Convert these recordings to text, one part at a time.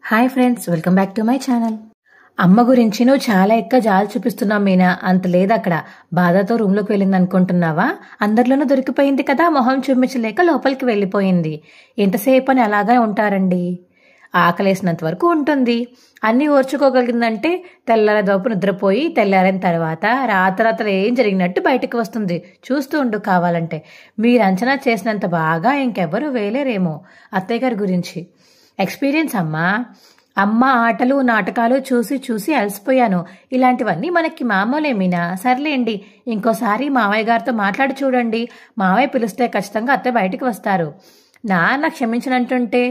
Hi friends, welcome back to my channel. అమ్మ గురించి నువ్వు చాలా జాలి చూపిస్తున్నావు మీనా. అంత లేదు అక్కడ. బాధతో రూమ్లోకి వెళ్ళింది అనుకుంటున్నావా? అందరిలోనూ దొరికిపోయింది కదా, మొహం చూపించలేక లోపలికి వెళ్ళిపోయింది. ఎంతసేపు అని అలాగే ఉంటారండి? ఆకలేసినంత వరకు ఉంటుంది. అన్నీ ఓర్చుకోగలిగిందంటే తెల్లారదోపు నిద్రపోయి తెల్లారైన తర్వాత రాత్రి ఏం జరిగినట్టు బయటకు వస్తుంది. చూస్తూ ఉండు కావాలంటే. మీరు అంచనా చేసినంత బాగా ఇంకెవ్వరూ వేయలేరేమో అత్తయ్య గారి గురించి. ఎక్స్పీరియన్స్ అమ్మా. అమ్మ ఆటలు నాటకాలు చూసి చూసి అలసిపోయాను. ఇలాంటివన్నీ మనకి మామూలేమీనా. సర్లేండి, ఇంకోసారి మావయ్య గారితో మాట్లాడి చూడండి. మావయ్య పిలిస్తే ఖచ్చితంగా అత్తయ్య బయటికి వస్తారు. నాన్న క్షమించనంటుంటే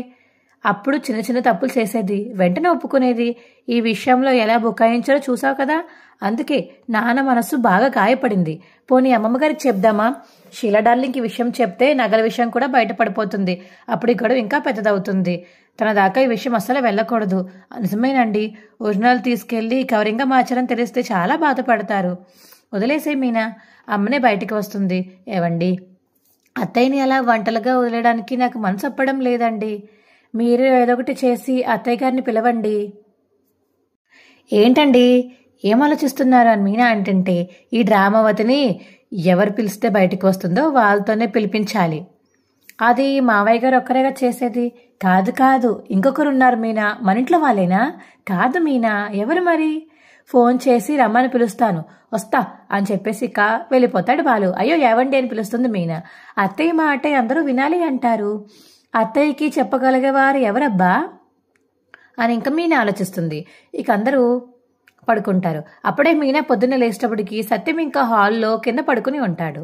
అప్పుడు చిన్న చిన్న తప్పులు చేసేది, వెంటనే ఒప్పుకునేది. ఈ విషయంలో ఎలా బుకాయించారో చూసావు కదా. అందుకే నాన్న మనస్సు బాగా గాయపడింది. పోనీ అమ్మమ్మ గారికి చెప్దామా? షీలా డార్లింగ్ ఈ విషయం చెప్తే నగల విషయం కూడా బయటపడిపోతుంది. అప్పుడు ఈ గొడవ ఇంకా పెద్దదవుతుంది. తన దాకా ఈ విషయం అస్సలు వెళ్ళకూడదు. నిజమేనండి, ఒరిజినల్ తీసుకెళ్లి కవరింగ్గా మార్చారని తెలిస్తే చాలా బాధపడతారు. వదిలేసే మీనా, అమ్మనే బయటికి వస్తుంది. ఏవండి, అత్తయ్యని అలా వంటలుగా వదిలేయడానికి నాకు మనసు ఒప్పడం లేదండి. మీరు ఏదో ఒకటి చేసి అత్తయ్య గారిని పిలవండి. ఏంటండి ఏం ఆలోచిస్తున్నారు అని మీనా అంటుంటే, ఈ డ్రామావతిని ఎవరు పిలిస్తే బయటికి వస్తుందో వాళ్ళతోనే పిలిపించాలి. అది మావయ్య గారు ఒక్కరేగా చేసేది. కాదు కాదు, ఇంకొకరు ఉన్నారు మీనా. మన ఇంట్లో వాళ్ళేనా? కాదు మీనా, ఎవరు మరి? ఫోన్ చేసి రమ్మని పిలుస్తాను, వస్తా అని చెప్పేసి వెళ్ళిపోతాడు బాలు. అయ్యో ఏవండి అని పిలుస్తుంది మీనా. అత్తయ్య మాట అందరూ వినాలి అంటారు. అత్తయ్యకి చెప్పగలిగేవారు ఎవరబ్బా అని ఇంకా మీనా ఆలోచిస్తుంది. ఇక అందరూ పడుకుంటారు. అప్పుడే మీనా పొద్దున్న లేచేటప్పటికి సత్యం ఇంకా హాల్లో కింద పడుకుని ఉంటాడు.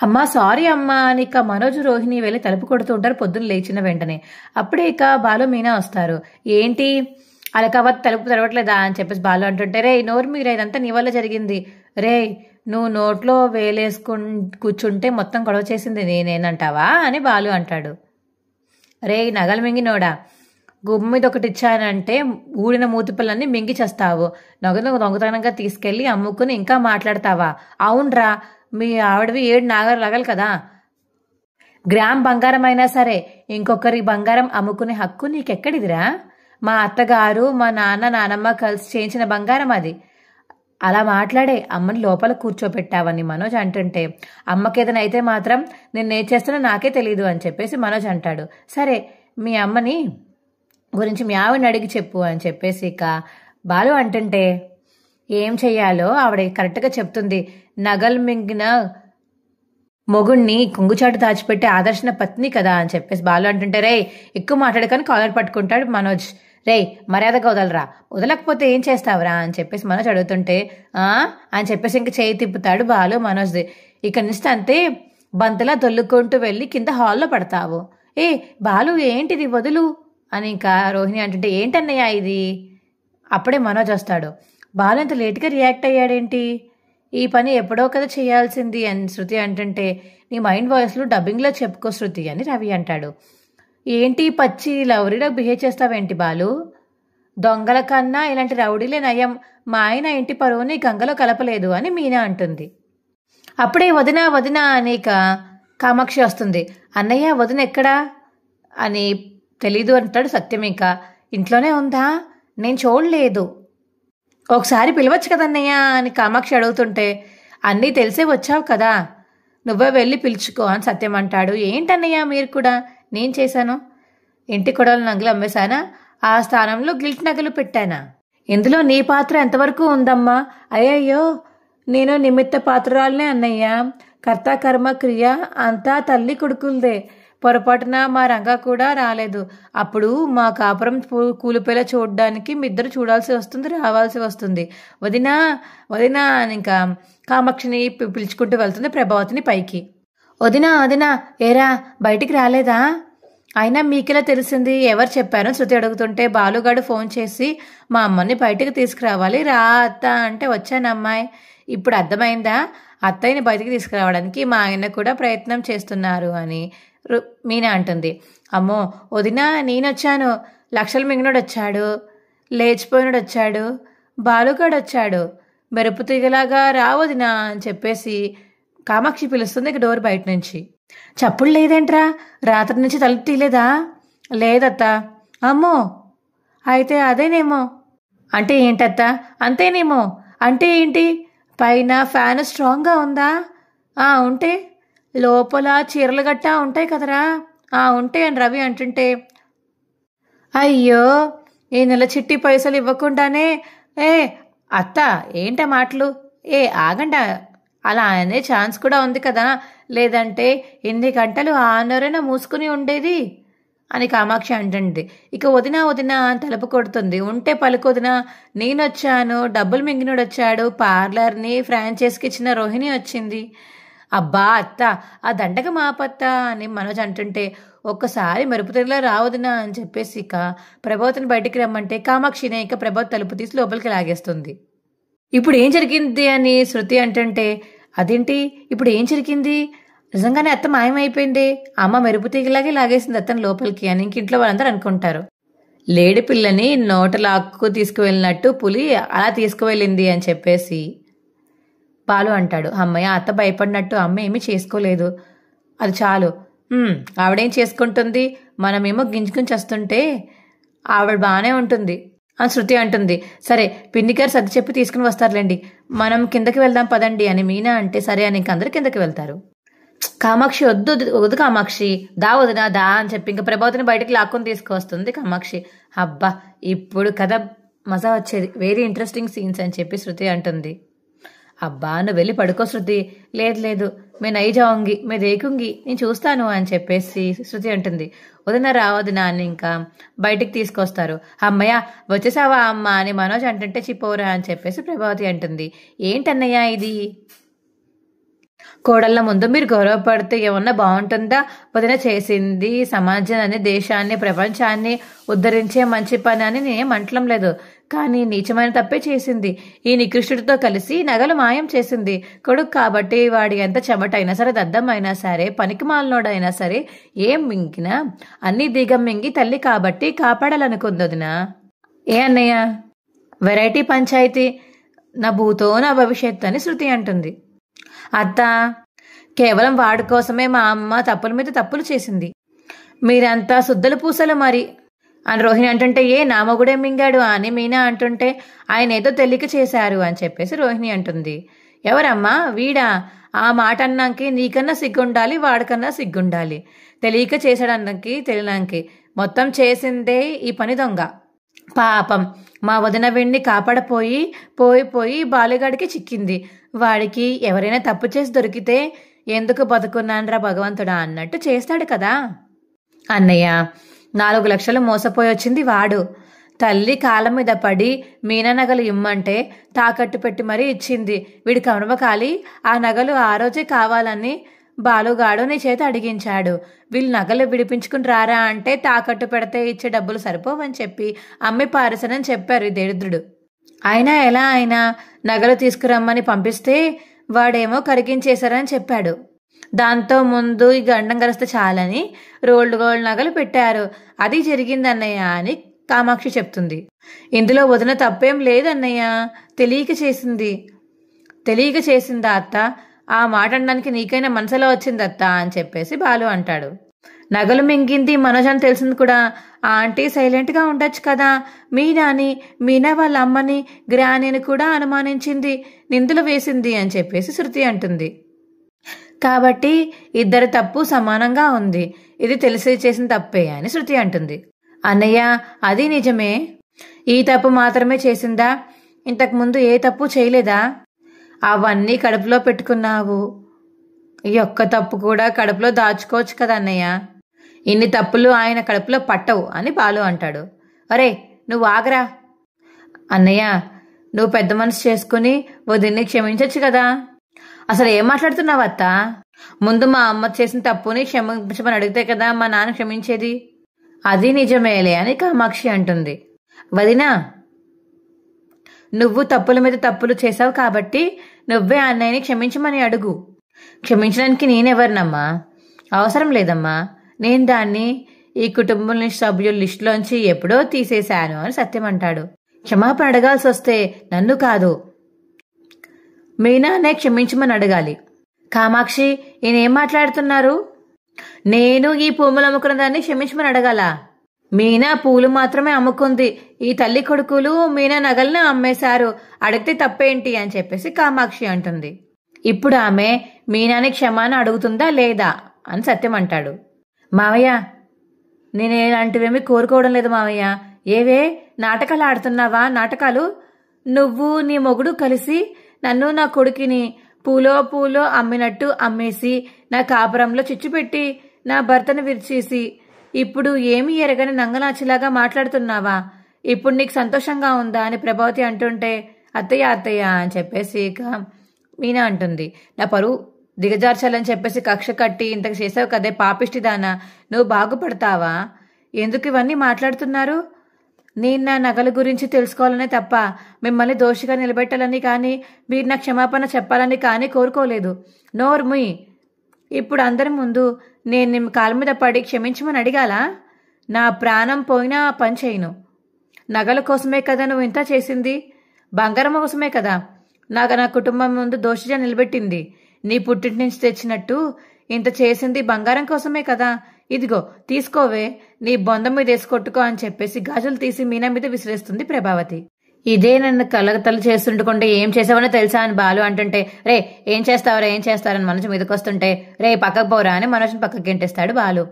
అమ్మా సారీ అమ్మా అని ఇక మనోజ్ రోహిణి వెళ్ళి తలుపు కొడుతూ ఉంటారు పొద్దున్న లేచిన వెంటనే. అప్పుడే ఇక బాలు మీనా వస్తారు. ఏంటి అలకావత్ తలుపు తెరవట్లేదా అని చెప్పేసి బాలు అంటుంటే, రే నోరు మీరే, ఇదంతా నీ వల్ల జరిగింది. రే నువ్వు నోట్లో కూర్చుంటే మొత్తం గొడవ చేసింది నేనేనంటావా అని బాలు అంటాడు. రే నగలు మింగినోడా, గుమ్మ మీద ఒకటి ఇచ్చానంటే ఊడిన మూతిపళ్ళన్నీ మింగి చేస్తావు. దొంగతనంగా తీసుకెళ్లి అమ్ముకుని ఇంకా మాట్లాడతావా? అవునరా, మీ ఆవిడవి 7 నగలు కదా. గ్రామ్ బంగారం అయినా సరే ఇంకొకరి బంగారం అమ్ముకునే హక్కు నీకెక్కడిదిరా? మా అత్తగారు మా నాన్నమ్మ కలిసి చేయించిన బంగారం అది. అలా మాట్లాడే అమ్మని లోపల కూర్చోపెట్టావని మనోజ్ అంటుంటే, అమ్మకేదైనా అయితే మాత్రం నేనేం చేస్తానో నాకే తెలీదు అని చెప్పేసి మనోజ్ అంటాడు. సరే మీ అమ్మని గురించి మీ ఆవిడని అడిగి చెప్పు అని చెప్పేసి ఇక బాలు అంటుంటే, ఏం చెయ్యాలో ఆవిడ కరెక్ట్గా చెప్తుంది. నగలు మింగిన మొగుణ్ణి కొంగుచాటు దాచిపెట్టే ఆదర్శన పత్ని కదా అని చెప్పేసి బాలు అంటుంటే, రే ఎక్కువ మాట్లాడకని కాలర్ పట్టుకుంటాడు మనోజ్. రే మర్యాదగా వదలరా, వదలకపోతే ఏం చేస్తావురా అని చెప్పేసి మనోజ్ అడుగుతుంటే, అని చెప్పేసి ఇంక చేయి తిప్పుతాడు బాలు మనోజ్ది. ఇక నుంచి అంతే బంతలా దొల్లుకుంటూ వెళ్ళి కింద హాల్లో పడతావు. ఏ బాలు ఏంటిది వదులు అని ఇంకా రోహిణి అంటుంటే, ఏంటన్నయ్యా ఇది? అప్పుడే మనోజ్ వస్తాడు. బాలు ఇంత లేట్గా రియాక్ట్ అయ్యాడేంటి? ఈ పని ఎప్పుడో కదా చేయాల్సింది అని శృతి అంటుంటే, నీ మైండ్ వాయిస్లో డబ్బింగ్లో చెప్పుకో శృతి అని రవి అంటాడు. ఏంటి పచ్చి లౌరీలో బిహేవ్ చేస్తావేంటి బాలు? దొంగల కన్నా ఇలాంటి రౌడీలే నయం. మా ఆయన ఇంటి పరువుని గంగలో కలపలేదు అని మీనా అంటుంది. అప్పుడే వదినా వదినా అని కామాక్షి వస్తుంది. అన్నయ్య వదిన ఎక్కడా అని తెలీదు అంటాడు సత్యం. ఇంకా ఇంట్లోనే ఉందా? నేను చూడలేదు, ఒకసారి పిలవచ్చు కదన్నయ్య అని కామాక్షి అడుగుతుంటే, అన్నీ తెలిసే వచ్చావు కదా, నువ్వే వెళ్ళి పిలుచుకో అని సత్యం అంటాడు. ఏంటన్నయ్య మీరు కూడా? నేను చేశాను, ఇంటి కొడవల నగలు అమ్మేశానా? ఆ స్థానంలో గిల్ట్ నగలు పెట్టానా? ఇందులో నీ పాత్ర ఎంతవరకు ఉందమ్మా? అయ్యయ్యో, నేను నిమిత్త పాత్రాలనే అన్నయ్య. కర్త కర్మ క్రియ అంతా తల్లి కొడుకులదే. పొరపాటున మా రంగా కూడా రాలేదు. అప్పుడు మా కాపురం కూలిపోయేలా చూడడానికి మీ ఇద్దరు చూడాల్సి వస్తుంది, రావాల్సి వస్తుంది. వదినా వదినా అని ఇంకా కామాక్షిని పిలుచుకుంటూ వెళ్తుంది ప్రభావతిని పైకి. వదినా వదినా ఏరా బయటికి రాలేదా? అయినా మీకెలా తెలిసింది, ఎవరు చెప్పారో శృతి అడుగుతుంటే, బాలుగాడు ఫోన్ చేసి మా అమ్మని బయటికి తీసుకురావాలి రా అత్త అంటే వచ్చానమ్మాయి. ఇప్పుడు అర్థమైందా? అత్తయ్యని బయటికి తీసుకురావడానికి మా ఆయన కూడా ప్రయత్నం చేస్తున్నారు అని మీనా అంటుంది. అమ్మో వదినా, నేనొచ్చాను. లక్షలు మింగినోడు వచ్చాడు, లేచిపోయినోడు వచ్చాడు, బాలుగాడు వచ్చాడు, మెరుపు తీగలాగా రా వదినా అని చెప్పేసి కామాక్షి పిలుస్తుంది ఇక డోర్ బయట నుంచి. చప్పుడు లేదేంట్రా? రాత్రి నుంచి తలుపు తీయలేదా? లేదత్తా. అమ్మో అయితే అదేనేమో. అంటే ఏంటత్త? అంతేనేమో. అంటే ఏంటి? పైన ఫ్యాన్ స్ట్రాంగ్గా ఉందా? ఉంటే లోపల చీరలు గట్టా ఉంటాయి కదరా. ఉంటే అని రవి అంటుంటే, అయ్యో ఈ నెల చిట్టి పైసలు ఇవ్వకుండానే ఏ అత్త ఏంట మాటలు? ఆగండి, అలా అనే ఛాన్స్ కూడా ఉంది కదా, లేదంటే ఎన్ని గంటలు ఆనరైనా మూసుకుని ఉండేది అని కామాక్షి అంటుంది. ఇక వదిన వదిన అని తలుపు కొడుతుంది. ఉంటే పలుకొదిన, నేనొచ్చాను, డబ్బులు మింగినోడొచ్చాడు, పార్లర్ని ఫ్రాంచైజ్కి ఇచ్చిన రోహిణి వచ్చింది. అబ్బా అత్త ఆ దండగ మాపత్త అని మనోజ్ అంటుంటే, ఒక్కసారి మెరుపుతెరలో రావదునా అని చెప్పేసి ఇక ప్రభావతిని బయటికి రమ్మంటే కామాక్షినే ఇక ప్రభావతి తలుపు తీసి లోపలికి లాగేస్తుంది. ఇప్పుడు ఏం జరిగింది అని శృతి అంటుంటే, అదేంటి ఇప్పుడు ఏం జరిగింది? నిజంగానే అత్త మాయమైపోయింది, అమ్మ మెరుపు తీగలాగే లాగేసింది అత్తను లోపలికి అని ఇంట్లో వాళ్ళందరూ అనుకుంటారు. లేడి పిల్లని నోట లాక్కు తీసుకువెళ్ళినట్టు పులి అలా తీసుకువెళ్ళింది అని చెప్పేసి బాలు అంటాడు. అమ్మయ్య అత్త భయపడినట్టు అమ్మ ఏమీ చేసుకోలేదు, అది చాలు. ఆవిడేం చేసుకుంటుంది, మనమేమో గింజుకుని చేస్తుంటే ఆవిడ బాగానే ఉంటుంది అని శృతి అంటుంది. సరే పిన్నిగారు సర్ది చెప్పి తీసుకుని వస్తారులేండి, మనం కిందకి వెళ్దాం పదండి అని మీనా అంటే సరే అని ఇంకందరూ కిందకి వెళ్తారు. కామాక్షి వద్దు వద్దు కామాక్షి, దా వదినా దా అని చెప్పి ఇంకా ప్రభావతిని బయటికి లాక్కొని తీసుకువస్తుంది కామాక్షి. అబ్బా ఇప్పుడు కథ మజా వచ్చేది, వెరీ ఇంట్రెస్టింగ్ సీన్స్ అని చెప్పి శృతి అంటుంది. అబ్బా నువ్వు వెళ్ళి పడుకో శృతి. లేదు లేదు మే నై జాਉਂగి, మే దేకుంగి, నేను చూస్తాను అని చెప్పేసి శృతి అంటుంది. వదిన రావదినా అని ఇంకా బయటికి తీసుకొస్తారు. అమ్మయ్య వచ్చేసావా అమ్మ అని మనోజ్ అంటుంటే చిపోరా అని చెప్పేసి ప్రభావతి అంటుంది. ఏంటన్నయ్య ఇది? కోడళ్ళ ముందు మీరు గౌరవపడితే ఏమన్నా బాగుంటుందా? వదిన చేసింది సమాజాన్ని, దేశాన్ని, ప్రపంచాన్ని ఉద్ధరించే మంచి పని అని నేనేం అంటడం లేదు, కానీ నీచమైన తప్పే చేసింది. ఈ నికృష్టుడితో కలిసి నగలు మాయం చేసింది. కొడుకు కాబట్టి వాడి ఎంత చెమటైనా సరే, దద్దమైనా సరే, పనికి మాలినోడైనా సరే, ఏం మింగినా అన్ని దిగం మింగి తల్లి కాబట్టి కాపాడాలనుకుందొదినా. ఏ అన్నయ్య వెరైటీ పంచాయతీ, నా భూతో నా భవిష్యత్తు అని శృతి అంటుంది. అత్త కేవలం వాడి కోసమే మా అమ్మ తప్పుల మీద తప్పులు చేసింది, మీరంతా శుద్ధలు పూసలు మరి అని రోహిణి అంటుంటే, నా మొగుడే మింగాడు అని మీనా అంటుంటే, ఆయన ఏదో తెలియక చేశారు అని చెప్పేసి రోహిణి అంటుంది. ఎవరమ్మా వీడా? ఆ మాట అన్నాకి నీకన్నా సిగ్గుండాలి, వాడికన్నా సిగ్గుండాలి. తెలియక చేశాడన్నాకి తెలియనాకి మొత్తం చేసిందే ఈ పని దొంగ. పాపం మా వదిన వీడిని కాపాడపోయి పోయి బాలుగాడికి చిక్కింది. వాడికి ఎవరైనా తప్పు చేసి దొరికితే ఎందుకు బతుకున్నానరా భగవంతుడా అన్నట్టు చేస్తాడు కదా. అన్నయ్య 4 లక్షలు మోసపోయి వచ్చింది వాడు. తల్లి కాళ్ళ మీద పడి మీనా నగలు ఇమ్మంటే తాకట్టు పెట్టి మరీ ఇచ్చింది. వీడి కమరమకాలి ఆ నగలు ఆ రోజే కావాలని బాలుగాడు నీ చేత అడిగించాడు. వీళ్ళు నగలు విడిపించుకుని రారా అంటే తాకట్టు పెడితే ఇచ్చే డబ్బులు సరిపోవని చెప్పి అమ్మి పారేసనని చెప్పారు ఈ దరిద్రుడు. అయినా ఎలా అయినా నగలు తీసుకురమ్మని పంపిస్తే వాడేమో కరిగించేశారని చెప్పాడు. దాంతో ముందు ఈ గండం కలిస్తే చాలని రోల్డ్ గోల్డ్ నగలు పెట్టారు. అది జరిగిందన్నయ్య అని కామాక్షి చెప్తుంది. ఇందులో వదిన తప్పేం లేదన్నయ్య, తెలియక చేసింది. తెలియక చేసిందా అత్త? ఆ మాట అనడానికి నీకైనా మనసులో వచ్చిందత్త అని చెప్పేసి బాలు అంటాడు. నగలు మింగింది మనోజ్ అని తెలిసింది కూడా. ఆ ఆంటీ సైలెంట్గా ఉండొచ్చు కదా. మీనా వాళ్ళ అమ్మని గ్రానీని కూడా అనుమానించింది, నిందులు వేసింది అని చెప్పేసి శృతి అంటుంది. కాబట్టి ఇద్దరి తప్పు సమానంగా ఉంది, ఇది తెలిసి చేసిన తప్పే అని శృతి అంటుంది. అన్నయ్య అది నిజమే, ఈ తప్పు మాత్రమే చేసిందా? ఇంతకుముందు ఏ తప్పు చేయలేదా? అవన్నీ కడుపులో పెట్టుకున్నావు, ఈ ఒక్క తప్పు కూడా కడుపులో దాచుకోవచ్చు కదా అన్నయ్య. ఇన్ని తప్పులు ఆయన కడుపులో పట్టవు అని బాలు అంటాడు. అరే నువ్వు ఆగరా అన్నయ్య, నువ్వు పెద్ద మనసు చేసుకుని వదిన్ని క్షమించచ్చు కదా. అసలు ఏం మాట్లాడుతున్నావు అత్త? ముందు మా అమ్మ చేసిన తప్పుని క్షమించమని అడిగితే కదా మా నాన్న క్షమించేది. అది నిజమేలే అని కామాక్షి అంటుంది. వదినా నువ్వు తప్పుల మీద తప్పులు చేశావు కాబట్టి నువ్వే అన్నయ్యని క్షమించమని అడుగు. క్షమించడానికి నేనెవరినమ్మా? అవసరం లేదమ్మా, నేను దాన్ని ఈ కుటుంబం సభ్యుల లిస్టులోంచి ఎప్పుడో తీసేశాను అని సత్యం అంటాడు. క్షమాపణ అడగాల్సి వస్తే నన్ను కాదు, మీనానే క్షమించమని అడగాలి. కామాక్షి ఈయనేం మాట్లాడుతున్నారు? నేను ఈ భూములు అమ్ముకున్న దాన్ని క్షమించమని అడగాల? మీనా పూలు మాత్రమే అమ్ముకుంది, ఈ తల్లి కొడుకులు మీనా నగల్ని అమ్మేశారు, అడిగితే తప్పేంటి అని చెప్పేసి కామాక్షి అంటుంది. ఇప్పుడు ఆమె మీనాని క్షమాన అడుగుతుందా లేదా అని సత్యం అంటాడు. మావయ్య, నేనేలాంటివేమీ కోరుకోవడం లేదు మావయ్య. ఏవే నాటకాలు ఆడుతున్నావా? నాటకాలు? నువ్వు నీ మొగుడు కలిసి నన్ను నా కొడుకుని పూలో అమ్మినట్టు అమ్మేసి నా కాపురంలో చిచ్చుపెట్టి నా భర్తను విరిచేసి ఇప్పుడు ఏమీ ఎరగని నంగనాచిలాగా మాట్లాడుతున్నావా? ఇప్పుడు నీకు సంతోషంగా ఉందా అని ప్రభావతి అంటుంటే అత్తయ్య అని చెప్పేసి ఇక మీనా అంటుంది. నా పరువు దిగజార్చాలని చెప్పేసి కక్ష కట్టి ఇంతకు చేసావు కదే పాపిష్టిదానా, నువ్వు బాగుపడతావా? ఎందుకు ఇవన్నీ మాట్లాడుతున్నారు? నేను నా నగల గురించి తెలుసుకోవాలనే తప్ప మిమ్మల్ని దోషిగా నిలబెట్టాలని కానీ మీరు నా క్షమాపణ చెప్పాలని కానీ కోరుకోలేదు. నోర్ముయ్. ఇప్పుడు అందరి ముందు నేను నీ కాళ్ళ మీద పడి క్షమించమని అడిగాలా? నా ప్రాణం పోయినా పని చేయను. నగల కోసమే కదా నువ్వు ఇంత చేసింది, బంగారం కోసమే కదా నా కుటుంబం ముందు దోషిగా నిలబెట్టింది. నీ పుట్టింటి నుంచి తెచ్చినట్టు ఇంత చేసింది బంగారం కోసమే కదా. ఇదిగో తీసుకోవే, నీ బొంద మీద వేసి కొట్టుకో అని చెప్పేసి గాజులు తీసి మీనా మీద విసిరేస్తుంది ప్రభావతి. ఇదే నన్ను కలగతలు చేస్తుంటుకుంటే ఏం చేసావనో తెలుసా అని బాలు అంటుంటే, రే ఏం చేస్తారని మనసు మీదకొస్తుంటే, రే పక్కకు పోరా అని మనసుని పక్కకి గెంటేస్తాడు బాలు.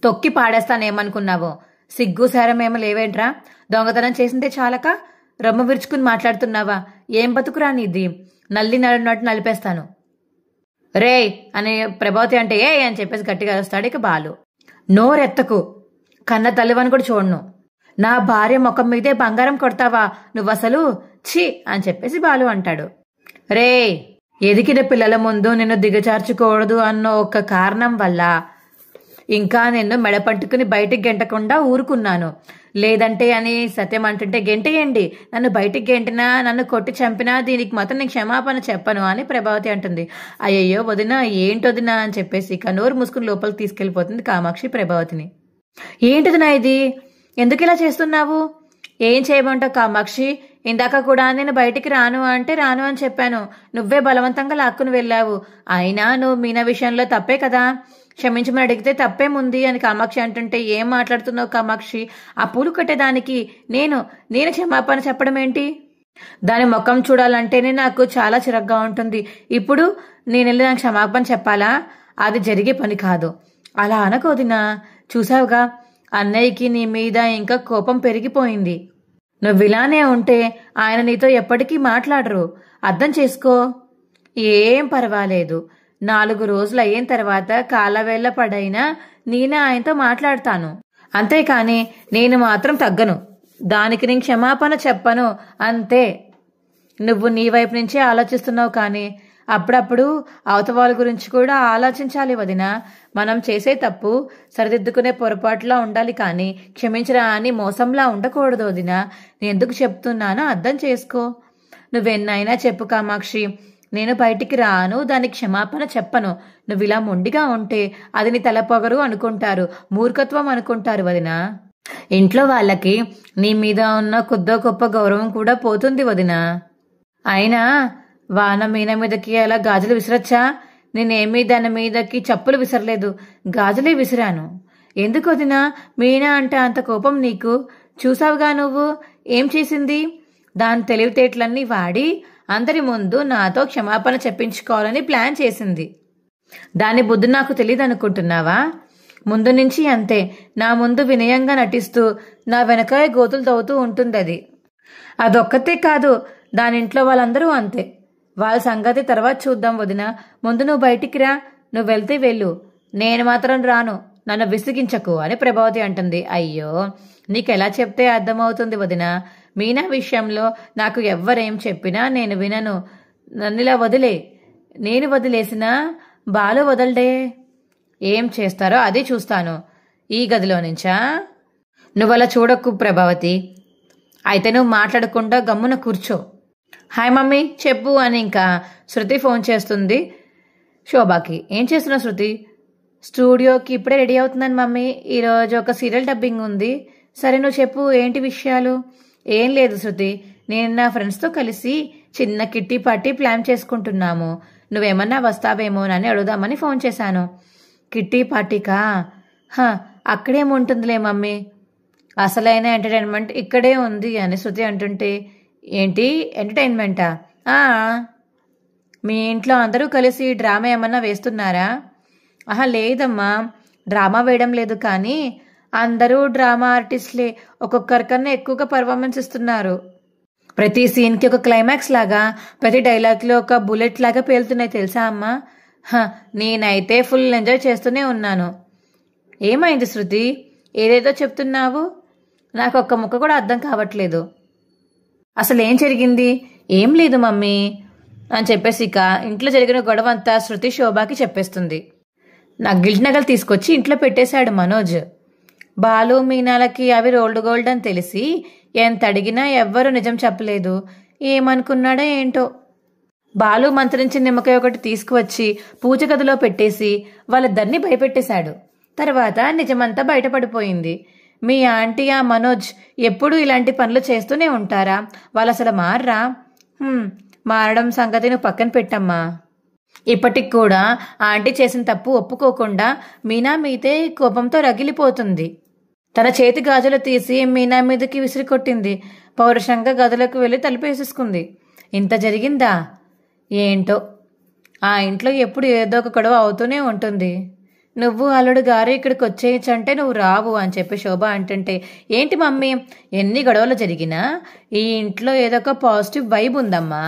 తొక్కి పాడేస్తానేమనుకున్నావో, సిగ్గు సారమేమో లేవేంట్రా? దొంగతనం చేసిందే చాలక రొమ్మ విరుచుకుని మాట్లాడుతున్నావా? ఏం బతుకురా నీది? నల్లి నడినట్టు నలిపేస్తాను రే అని ప్రభావతి అంటే ఏ అని చెప్పేసి గట్టిగా వస్తాడు ఇక బాలు. నోరెత్తకు, కన్న తల్లివని కూడా చూడను. నా భార్య ముఖం మీదే బంగారం కొడతావా నువ్వు అసలు? ఛీ అని చెప్పేసి బాలు అంటాడు. రే, ఎదిగిన పిల్లల ముందు నిన్ను దిగజార్చుకోవద్దు అన్న ఒక కారణం వల్ల ఇంకా నిన్ను మెడపట్టుకుని బయటికి గెంటకుండా ఊరుకున్నాను. లేదంటే అని సత్యం అంటుంటే, గెంటేయండి, నన్ను బయటికి గెంటినా నన్ను కొట్టి చంపినా దీనికి మాత్రం నేను క్షమాపణ చెప్పను అని ప్రభావతి అంటుంది. అయ్యయ్యో వదినా, ఏంటొదినా అని చెప్పేసి ఇక నోరు మూసుకుని లోపలికి తీసుకెళ్లిపోతుంది కామాక్షి ప్రభావతిని. ఏంటిదినా ఇది? ఎందుకు ఇలా చేస్తున్నావు? ఏం చేయమంటావు కామాక్షి? ఇందాక కూడా నేను బయటికి రాను అంటే రాను అని చెప్పాను, నువ్వే బలవంతంగా లాక్కుని వెళ్ళావు. అయినా నువ్వు మీనా విషయంలో తప్పే కదా, క్షమించమని అడిగితే తప్పేముంది అని కామాక్షి అంటుంటే, ఏం మాట్లాడుతున్నావు కామాక్షి? ఆ పూలు కట్టేదానికి నేను క్షమాపణ చెప్పడం ఏంటి? దాని ముఖం చూడాలంటేనే నాకు చాలా చిరగ్గా ఉంటుంది. ఇప్పుడు నేను వెళ్ళి నాకు క్షమాపణ చెప్పాలా? అది జరిగే పని కాదు. అలా అనకోదినా, చూసావుగా అన్నయ్యకి నీ మీద ఇంకా కోపం పెరిగిపోయింది. నువ్వు ఇలానే ఉంటే ఆయన నీతో ఎప్పటికీ మాట్లాడరు, అర్థం చేసుకో. ఏం పర్వాలేదు, 4 రోజులు అయిన తర్వాత కాలవేళ పడైనా నేనే ఆయనతో మాట్లాడతాను, అంతేకాని నేను మాత్రం తగ్గను. దానికి నేను క్షమాపణ చెప్పను అంతే. నువ్వు నీ వైపు నుంచే ఆలోచిస్తున్నావు, కానీ అప్పుడప్పుడు అవతల వాళ్ళ గురించి కూడా ఆలోచించాలి వదినా. మనం చేసే తప్పు సరిదిద్దుకునే పొరపాటులా ఉండాలి, కానీ క్షమించరా అని మోసంలా ఉండకూడదు వదినా. నేను ఎందుకు చెప్తున్నానో అర్థం చేసుకో. నువ్వెన్నైనా చెప్పు కామాక్షి, నేను బయటికి రాను, దానికి క్షమాపణ చెప్పను. నువ్వు ఇలా మొండిగా ఉంటే అది నీ తలపొగరు అనుకుంటారు, మూర్ఖత్వం అనుకుంటారు వదినా. ఇంట్లో వాళ్ళకి నీ మీద ఉన్న కొద్దో గొప్ప గౌరవం కూడా పోతుంది వదినా. అయినా వాన మీన మీదకి అలా గాజులు విసిరచ్చా? నేనేమీ దాని మీదకి చెప్పులు విసరలేదు, గాజులే విసిరాను. ఎందుకు వదినా మీనా అంటే అంత కోపం నీకు? చూసావుగా నువ్వు ఏం చేసింది? దాని తెలివితేటలన్నీ వాడి అందరి ముందు నాతో క్షమాపణ చెప్పించుకోవాలని ప్లాన్ చేసింది. దాని బుద్ధి నాకు తెలియదు అనుకుంటున్నావా? ముందు నుంచి అంతే, నా ముందు వినయంగా నటిస్తూ నా వెనకాయ గోతులు తవ్వుతూ ఉంటుంది. అదొక్కతే కాదు, దానింట్లో వాళ్ళందరూ అంతే. వాళ్ళ సంగతి తర్వాత చూద్దాం వదినా. ముందు నువ్వు బయటికి రా, నువ్వు వెళ్తే వెళ్ళు, నేను మాత్రం రాను, నన్ను విసిగించకు అని ప్రభావతి అంటుంది. అయ్యో, నీకెలా చెప్తే అర్థమవుతుంది వదినా. మీనా విషయంలో నాకు ఎవ్వరేం చెప్పినా నేను వినను. నన్నిలా వదిలే. నేను వదిలేసినా బాలు వదలడే. ఏం చేస్తారో అది చూస్తాను ఈ గదిలో నుంచా. నువ్వలా చూడకు ప్రభావతి. అయితే నువ్వు మాట్లాడకుండా గమ్మున కూర్చో. హాయ్ మమ్మీ చెప్పు అని ఇంకా శృతి ఫోన్ చేస్తుంది శోభాకి. ఏం చేస్తున్నావు శృతి? స్టూడియోకి ఇప్పుడే రెడీ అవుతుందని మమ్మీ, ఈరోజు ఒక సీరియల్ డబ్బింగ్ ఉంది. సరే నువ్వు చెప్పు, ఏంటి విషయాలు? ఏం లేదు శృతి, నేను నా ఫ్రెండ్స్తో కలిసి చిన్న కిట్టి పార్టీ ప్లాన్ చేసుకుంటున్నాము. నువ్వేమన్నా వస్తావేమోనని అడుగుదామని ఫోన్ చేశాను. కిట్టి పార్టీకా? అక్కడేముంటుందిలే మమ్మీ, అసలైన ఎంటర్టైన్మెంట్ ఇక్కడే ఉంది అని శృతి అంటుంటే, ఏంటి ఎంటర్టైన్మెంటా? ఆ, మీ ఇంట్లో అందరూ కలిసి డ్రామా ఏమన్నా వేస్తున్నారా? ఆహా లేదమ్మా, డ్రామా వేయడం లేదు, కానీ అందరూ డ్రామా ఆర్టిస్ట్లే ఒక్కొక్కరికన్నా ఎక్కువగా పర్ఫార్మెన్స్ ఇస్తున్నారు. ప్రతి సీన్కి ఒక క్లైమాక్స్ లాగా, ప్రతి డైలాగ్లో ఒక బుల్లెట్ లాగా పేలుతున్నాయి తెలుసా అమ్మా? నేనైతే ఫుల్ ఎంజాయ్ చేస్తూనే ఉన్నాను. ఏమైంది శృతి, ఏదేదో చెప్తున్నావు? నాకు ఒక్క ముక్క కూడా అర్థం కావట్లేదు. అసలు ఏం జరిగింది? ఏం లేదు మమ్మీ అని చెప్పేసి ఇక ఇంట్లో జరిగిన గొడవ అంతా శృతి శోభాకి చెప్పేస్తుంది. నా గిల్ట్ నగలు తీసుకొచ్చి ఇంట్లో పెట్టేశాడు మనోజ్. బాలు మీనాలకి అవి రోల్డ్ గోల్డ్ అని తెలిసి ఎంత అడిగినా ఎవ్వరూ నిజం చెప్పలేదు. ఏమనుకున్నాడో ఏంటో. బాలు మంత్రించి నిమ్మకాయ ఒకటి తీసుకువచ్చి పూజ గదిలో పెట్టేసి వాళ్ళిద్దరిని భయపెట్టేశాడు. తర్వాత నిజమంతా బయటపడిపోయింది. మీ ఆంటీ ఆ మనోజ్ ఎప్పుడూ ఇలాంటి పనులు చేస్తూనే ఉంటారా? వాళ్ళు అసలు మారరా? మారడం సంగతి నువ్వు పక్కన పెట్టమ్మా. ఇప్పటికి కూడా ఆంటీ చేసిన తప్పు ఒప్పుకోకుండా మీనా మీదే కోపంతో రగిలిపోతుంది. తన చేతి గాజులు తీసి మీనా మీదకి విసిరి కొట్టింది. పౌరుషంగా గదులకు వెళ్ళి తలుపేసేసుకుంది. ఇంత జరిగిందా? ఏంటో, ఆ ఇంట్లో ఎప్పుడు ఏదో ఒక గొడవ అవుతూనే ఉంటుంది. నువ్వు అల్లుడు గారు ఇక్కడికి వచ్చేయచ్చంటే నువ్వు రావు అని చెప్పి శోభ అంటుంటే, ఏంటి మమ్మీ, ఎన్ని గొడవలు జరిగినా ఈ ఇంట్లో ఏదో ఒక పాజిటివ్ వైబ్ ఉందమ్మా,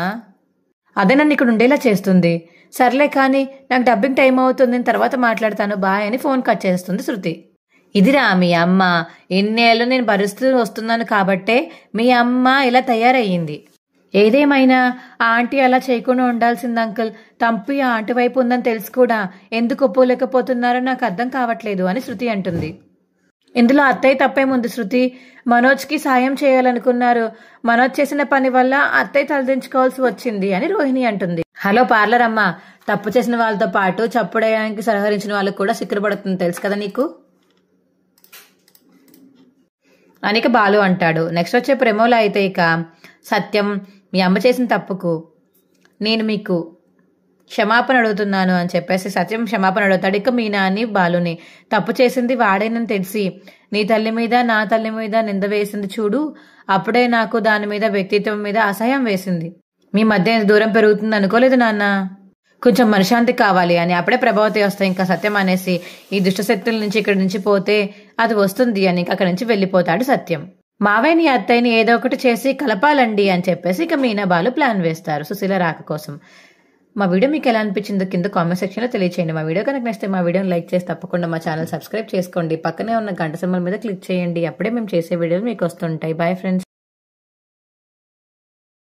అదే నన్ను ఇక్కడ ఉండేలా చేస్తుంది. సర్లే కానీ నాకు డబ్బింగ్ టైం అవుతుంది, తర్వాత మాట్లాడతాను, బాయ్ అని ఫోన్ కట్ చేస్తుంది శృతి. ఇదిరా మీ అమ్మ, ఎన్నేళ్ళు నేను భరిస్తూ వస్తున్నాను కాబట్టే మీ అమ్మ ఇలా తయారయ్యింది. ఏదేమైనా ఆ ఆంటీ అలా చేయకుండా ఉండాల్సింది అంకుల్. తంపి ఆ ఆంటీ వైపు ఉందని తెలుసు కూడా ఎందుకు ఒప్పుకోలేకపోతున్నారో నాకు అర్థం కావట్లేదు అని శృతి అంటుంది. ఇందులో అత్తయ్య తప్పేముంది శృతి? మనోజ్కి సాయం చేయాలనుకున్నారు. మనోజ్ చేసిన పని వల్ల అత్తయ్య తలదించుకోవాల్సి వచ్చింది అని రోహిణి అంటుంది. హలో పార్లర్ అమ్మ, తప్పు చేసిన వాళ్ళతో పాటు చప్పుడేయడానికి సహకరించిన వాళ్ళకు కూడా సిక్కుపడుతుంది తెలుసు కదా నీకు అనిక బాలు అంటాడు. నెక్స్ట్ వచ్చే ప్రెమోలో అయితే ఇక సత్యం, మీ అమ్మ చేసిన తప్పుకు నేను మీకు క్షమాపణ అడుగుతున్నాను అని చెప్పేసి సత్యం క్షమాపణ అడుగుతాడు. ఇక మీనా అని బాలుని, తప్పు చేసింది వాడేనని తెలిసి నీ తల్లి మీద నా తల్లి మీద నింద వేసింది చూడు, అప్పుడే నాకు దాని మీద వ్యక్తిత్వం మీద అసహ్యం వేసింది. మీ మధ్య దూరం పెరుగుతుంది అనుకోలేదు నాన్న, కొంచెం మనశాంతి కావాలి అని. అప్పుడే ప్రభావతి వస్తాయి. ఇంకా సత్యం అనేసి ఈ దుష్టశక్తుల నుంచి ఇక్కడి నుంచి పోతే అది వస్తుంది అని ఇంకా అక్కడి నుంచి వెళ్ళిపోతాడు సత్యం. మావయ్యని అత్తయ్యని ఏదో ఒకటి చేసి కలపాలండి అని చెప్పేసి ఇక మీనా బాలు ప్లాన్ వేస్తారు సుశీల రాక కోసం. మా వీడియో మీకు ఎలా అనిపించిందో కింద కామెంట్ సెక్షన్లో తెలియచేయండి. మా వీడియో కనుక నచ్చితే మా వీడియోని లైక్ చేసి తప్పకుండా మా ఛానల్ సబ్స్క్రైబ్ చేసుకోండి. పక్కనే ఉన్న గంట సింబల్ మీద క్లిక్ చేయండి. అప్పుడే మేము చేసే వీడియోలు మీకు వస్తుంటాయి. Bye friends.